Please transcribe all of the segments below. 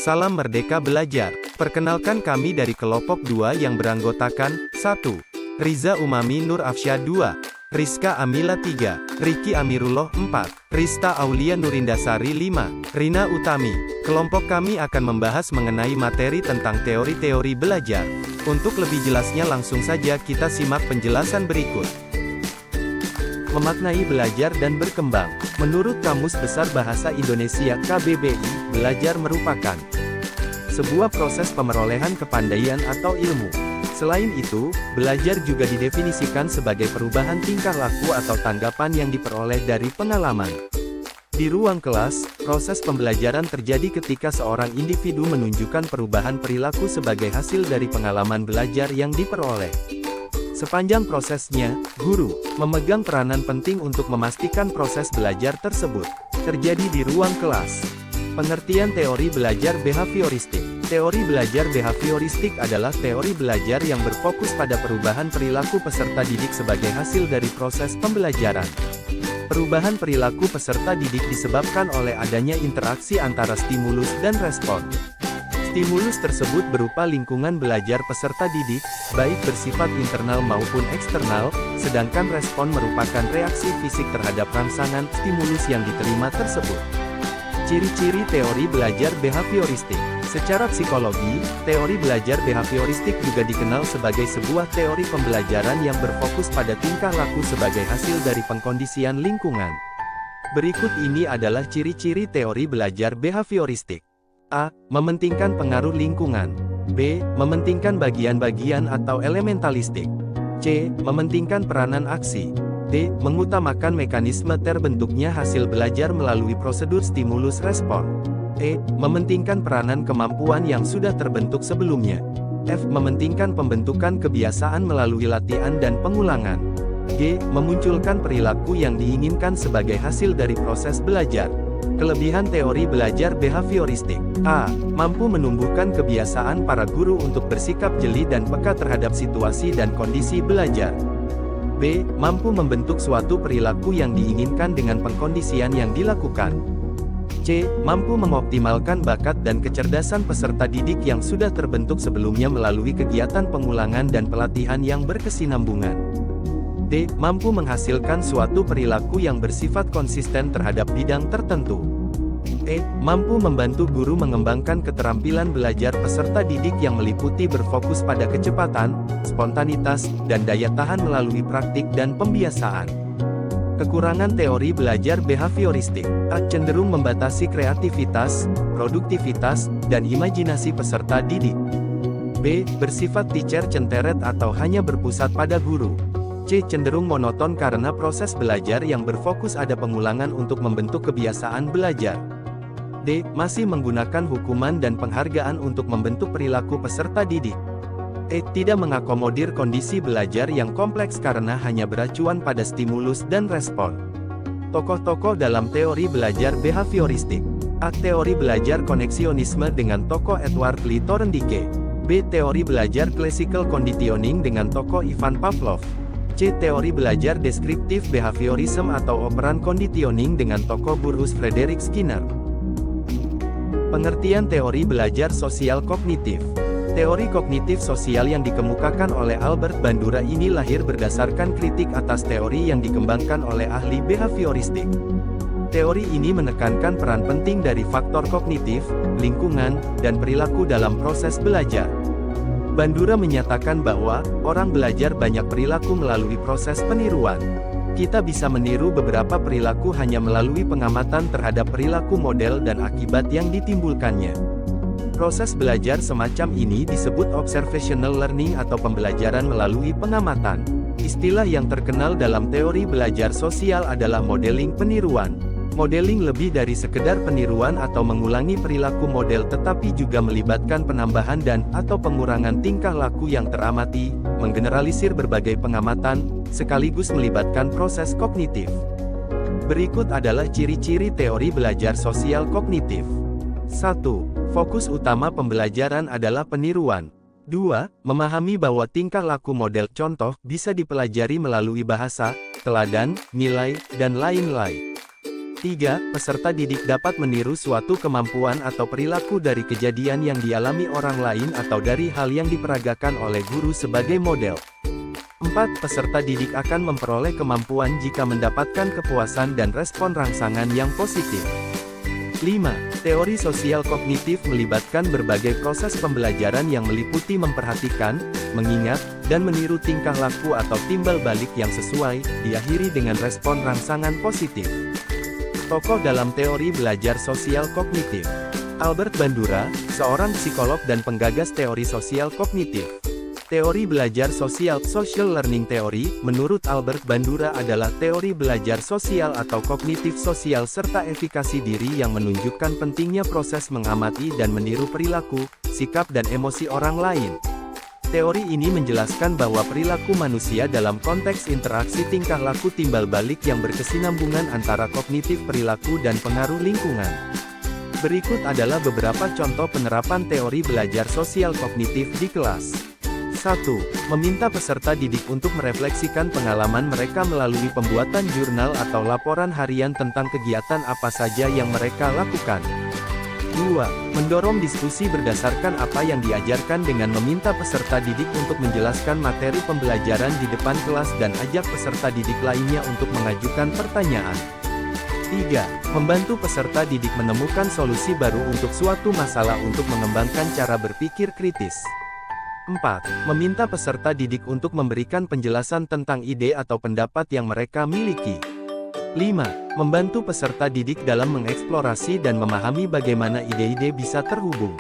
Salam Merdeka Belajar. Perkenalkan kami dari kelompok 2 yang beranggotakan 1. Riza Umami Nur Afsyah 2. Rizka Amila 3. Riki Amirullah 4. Rista Aulia Nurindasari 5. Rina Utami. Kelompok kami akan membahas mengenai materi tentang teori-teori belajar. Untuk lebih jelasnya langsung saja kita simak penjelasan berikut. Memaknai belajar dan berkembang. Menurut Kamus Besar Bahasa Indonesia KBBI, belajar merupakan sebuah proses pemerolehan kepandaian atau ilmu. Selain itu, belajar juga didefinisikan sebagai perubahan tingkah laku atau tanggapan yang diperoleh dari pengalaman. Di ruang kelas, proses pembelajaran terjadi ketika seorang individu menunjukkan perubahan perilaku sebagai hasil dari pengalaman belajar yang diperoleh. Sepanjang prosesnya, guru memegang peranan penting untuk memastikan proses belajar tersebut terjadi di ruang kelas. Pengertian teori belajar behavioristik. Teori belajar behavioristik adalah teori belajar yang berfokus pada perubahan perilaku peserta didik sebagai hasil dari proses pembelajaran. Perubahan perilaku peserta didik disebabkan oleh adanya interaksi antara stimulus dan respon. Stimulus tersebut berupa lingkungan belajar peserta didik, baik bersifat internal maupun eksternal, sedangkan respon merupakan reaksi fisik terhadap rangsangan stimulus yang diterima tersebut. Ciri-ciri teori belajar behavioristik. Secara psikologi, teori belajar behavioristik juga dikenal sebagai sebuah teori pembelajaran yang berfokus pada tingkah laku sebagai hasil dari pengkondisian lingkungan. Berikut ini adalah ciri-ciri teori belajar behavioristik. A. Mementingkan pengaruh lingkungan. B. Mementingkan bagian-bagian atau elementalistik. C. Mementingkan peranan aksi. D. Mengutamakan mekanisme terbentuknya hasil belajar melalui prosedur stimulus respon. E. Mementingkan peranan kemampuan yang sudah terbentuk sebelumnya. F. Mementingkan pembentukan kebiasaan melalui latihan dan pengulangan. G. Memunculkan perilaku yang diinginkan sebagai hasil dari proses belajar. Kelebihan teori belajar behavioristik. A. Mampu menumbuhkan kebiasaan para guru untuk bersikap jeli dan peka terhadap situasi dan kondisi belajar. B. Mampu membentuk suatu perilaku yang diinginkan dengan pengkondisian yang dilakukan. C. Mampu mengoptimalkan bakat dan kecerdasan peserta didik yang sudah terbentuk sebelumnya melalui kegiatan pengulangan dan pelatihan yang berkesinambungan. D. Mampu menghasilkan suatu perilaku yang bersifat konsisten terhadap bidang tertentu. E. Mampu membantu guru mengembangkan keterampilan belajar peserta didik yang meliputi berfokus pada kecepatan, spontanitas, dan daya tahan melalui praktik dan pembiasaan. Kekurangan teori belajar behavioristik. A. Cenderung membatasi kreativitas, produktivitas, dan imajinasi peserta didik. B. Bersifat teacher centered atau hanya berpusat pada guru. C. Cenderung monoton karena proses belajar yang berfokus ada pengulangan untuk membentuk kebiasaan belajar. D. Masih menggunakan hukuman dan penghargaan untuk membentuk perilaku peserta didik. E. Tidak mengakomodir kondisi belajar yang kompleks karena hanya beracuan pada stimulus dan respon. Tokoh-tokoh dalam teori belajar behavioristik. A. Teori belajar koneksionisme dengan tokoh Edward Lee Thorndike. B. Teori belajar classical conditioning dengan tokoh Ivan Pavlov. C. Teori belajar deskriptif behaviorism atau operan conditioning dengan tokoh Burrhus Frederick Skinner. Pengertian teori belajar sosial kognitif. Teori kognitif sosial yang dikemukakan oleh Albert Bandura ini lahir berdasarkan kritik atas teori yang dikembangkan oleh ahli behavioristik. Teori ini menekankan peran penting dari faktor kognitif, lingkungan, dan perilaku dalam proses belajar. Bandura menyatakan bahwa orang belajar banyak perilaku melalui proses peniruan. Kita bisa meniru beberapa perilaku hanya melalui pengamatan terhadap perilaku model dan akibat yang ditimbulkannya. Proses belajar semacam ini disebut observational learning atau pembelajaran melalui pengamatan. Istilah yang terkenal dalam teori belajar sosial adalah modeling peniruan. Modeling lebih dari sekedar peniruan atau mengulangi perilaku model tetapi juga melibatkan penambahan dan atau pengurangan tingkah laku yang teramati, menggeneralisir berbagai pengamatan, sekaligus melibatkan proses kognitif. Berikut adalah ciri-ciri teori belajar sosial kognitif. 1. Fokus utama pembelajaran adalah peniruan. 2. Memahami bahwa tingkah laku model contoh bisa dipelajari melalui bahasa, teladan, nilai, dan lain-lain. 3. Peserta didik dapat meniru suatu kemampuan atau perilaku dari kejadian yang dialami orang lain atau dari hal yang diperagakan oleh guru sebagai model. 4. Peserta didik akan memperoleh kemampuan jika mendapatkan kepuasan dan respon rangsangan yang positif. 5. Teori sosial kognitif melibatkan berbagai proses pembelajaran yang meliputi memperhatikan, mengingat, dan meniru tingkah laku atau timbal balik yang sesuai, diakhiri dengan respon rangsangan positif. Tokoh dalam teori belajar sosial kognitif. Albert Bandura, seorang psikolog dan penggagas teori sosial kognitif. Teori belajar sosial, social learning theory, menurut Albert Bandura adalah teori belajar sosial atau kognitif sosial serta efikasi diri yang menunjukkan pentingnya proses mengamati dan meniru perilaku, sikap dan emosi orang lain. Teori ini menjelaskan bahwa perilaku manusia dalam konteks interaksi tingkah laku timbal balik yang berkesinambungan antara kognitif perilaku dan pengaruh lingkungan. Berikut adalah beberapa contoh penerapan teori belajar sosial kognitif di kelas. 1. Meminta peserta didik untuk merefleksikan pengalaman mereka melalui pembuatan jurnal atau laporan harian tentang kegiatan apa saja yang mereka lakukan. 2. Mendorong diskusi berdasarkan apa yang diajarkan dengan meminta peserta didik untuk menjelaskan materi pembelajaran di depan kelas dan ajak peserta didik lainnya untuk mengajukan pertanyaan. 3. Membantu peserta didik menemukan solusi baru untuk suatu masalah untuk mengembangkan cara berpikir kritis. 4. Meminta peserta didik untuk memberikan penjelasan tentang ide atau pendapat yang mereka miliki. 5. Membantu peserta didik dalam mengeksplorasi dan memahami bagaimana ide-ide bisa terhubung.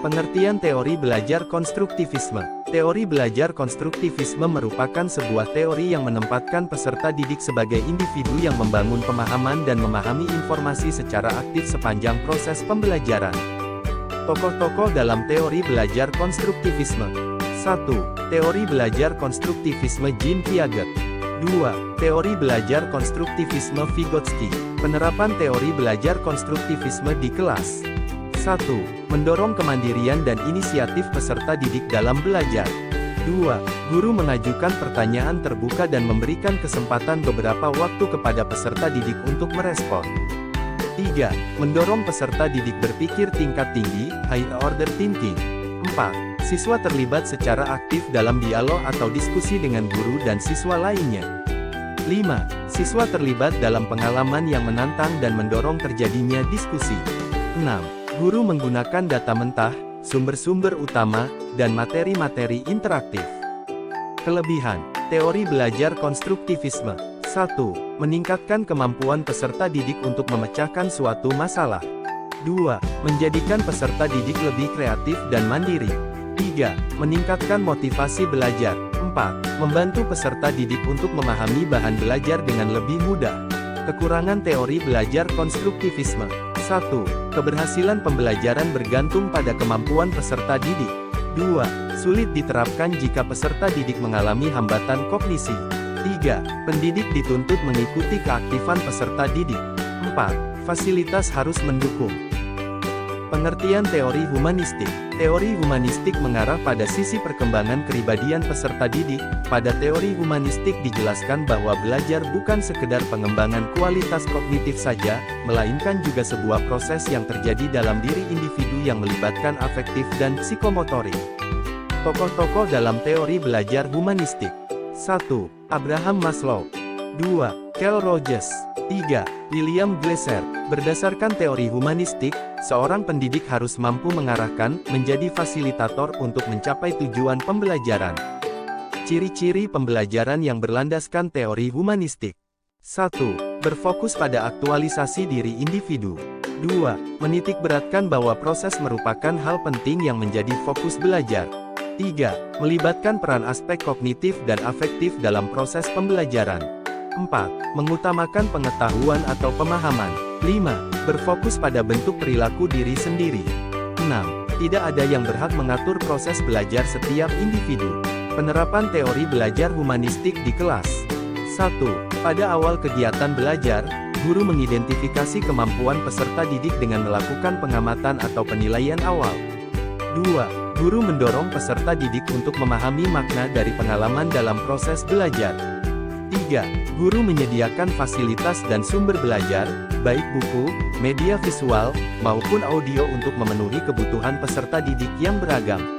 Pengertian teori belajar konstruktivisme. Teori belajar konstruktivisme merupakan sebuah teori yang menempatkan peserta didik sebagai individu yang membangun pemahaman dan memahami informasi secara aktif sepanjang proses pembelajaran. Tokoh-tokoh dalam teori belajar konstruktivisme. 1. Teori belajar konstruktivisme Jean Piaget. 2. Teori belajar konstruktivisme Vygotsky. Penerapan teori belajar konstruktivisme di kelas. 1. Mendorong kemandirian dan inisiatif peserta didik dalam belajar. 2. Guru mengajukan pertanyaan terbuka dan memberikan kesempatan beberapa waktu kepada peserta didik untuk merespon. 3. Mendorong peserta didik berpikir tingkat tinggi, high order thinking. 4. Siswa terlibat secara aktif dalam dialog atau diskusi dengan guru dan siswa lainnya. 5. Siswa terlibat dalam pengalaman yang menantang dan mendorong terjadinya diskusi. 6. Guru menggunakan data mentah, sumber-sumber utama, dan materi-materi interaktif. Kelebihan teori belajar konstruktivisme. 1. Meningkatkan kemampuan peserta didik untuk memecahkan suatu masalah. 2. Menjadikan peserta didik lebih kreatif dan mandiri. 3. Meningkatkan motivasi belajar. 4. Membantu peserta didik untuk memahami bahan belajar dengan lebih mudah. Kekurangan teori belajar konstruktivisme. 1. Keberhasilan pembelajaran bergantung pada kemampuan peserta didik. 2. Sulit diterapkan jika peserta didik mengalami hambatan kognisi. 3. Pendidik dituntut mengikuti keaktifan peserta didik. 4. Fasilitas harus mendukung. Pengertian teori humanistik. Teori humanistik mengarah pada sisi perkembangan kepribadian peserta didik. Pada teori humanistik dijelaskan bahwa belajar bukan sekedar pengembangan kualitas kognitif saja, melainkan juga sebuah proses yang terjadi dalam diri individu yang melibatkan afektif dan psikomotorik. Tokoh-tokoh dalam teori belajar humanistik. 1. Abraham Maslow. 2. Carl Rogers. 3. William Glasser. Berdasarkan teori humanistik, seorang pendidik harus mampu mengarahkan, menjadi fasilitator untuk mencapai tujuan pembelajaran. Ciri-ciri pembelajaran yang berlandaskan teori humanistik. 1. Berfokus pada aktualisasi diri individu. 2. Menitikberatkan bahwa proses merupakan hal penting yang menjadi fokus belajar. 3. Melibatkan peran aspek kognitif dan afektif dalam proses pembelajaran. 4. Mengutamakan pengetahuan atau pemahaman. 5. Berfokus pada bentuk perilaku diri sendiri. 6. Tidak ada yang berhak mengatur proses belajar setiap individu. Penerapan teori belajar humanistik di kelas. 1. Pada awal kegiatan belajar, guru mengidentifikasi kemampuan peserta didik dengan melakukan pengamatan atau penilaian awal. 2. Guru mendorong peserta didik untuk memahami makna dari pengalaman dalam proses belajar. 3. Guru menyediakan fasilitas dan sumber belajar, baik buku, media visual, maupun audio untuk memenuhi kebutuhan peserta didik yang beragam.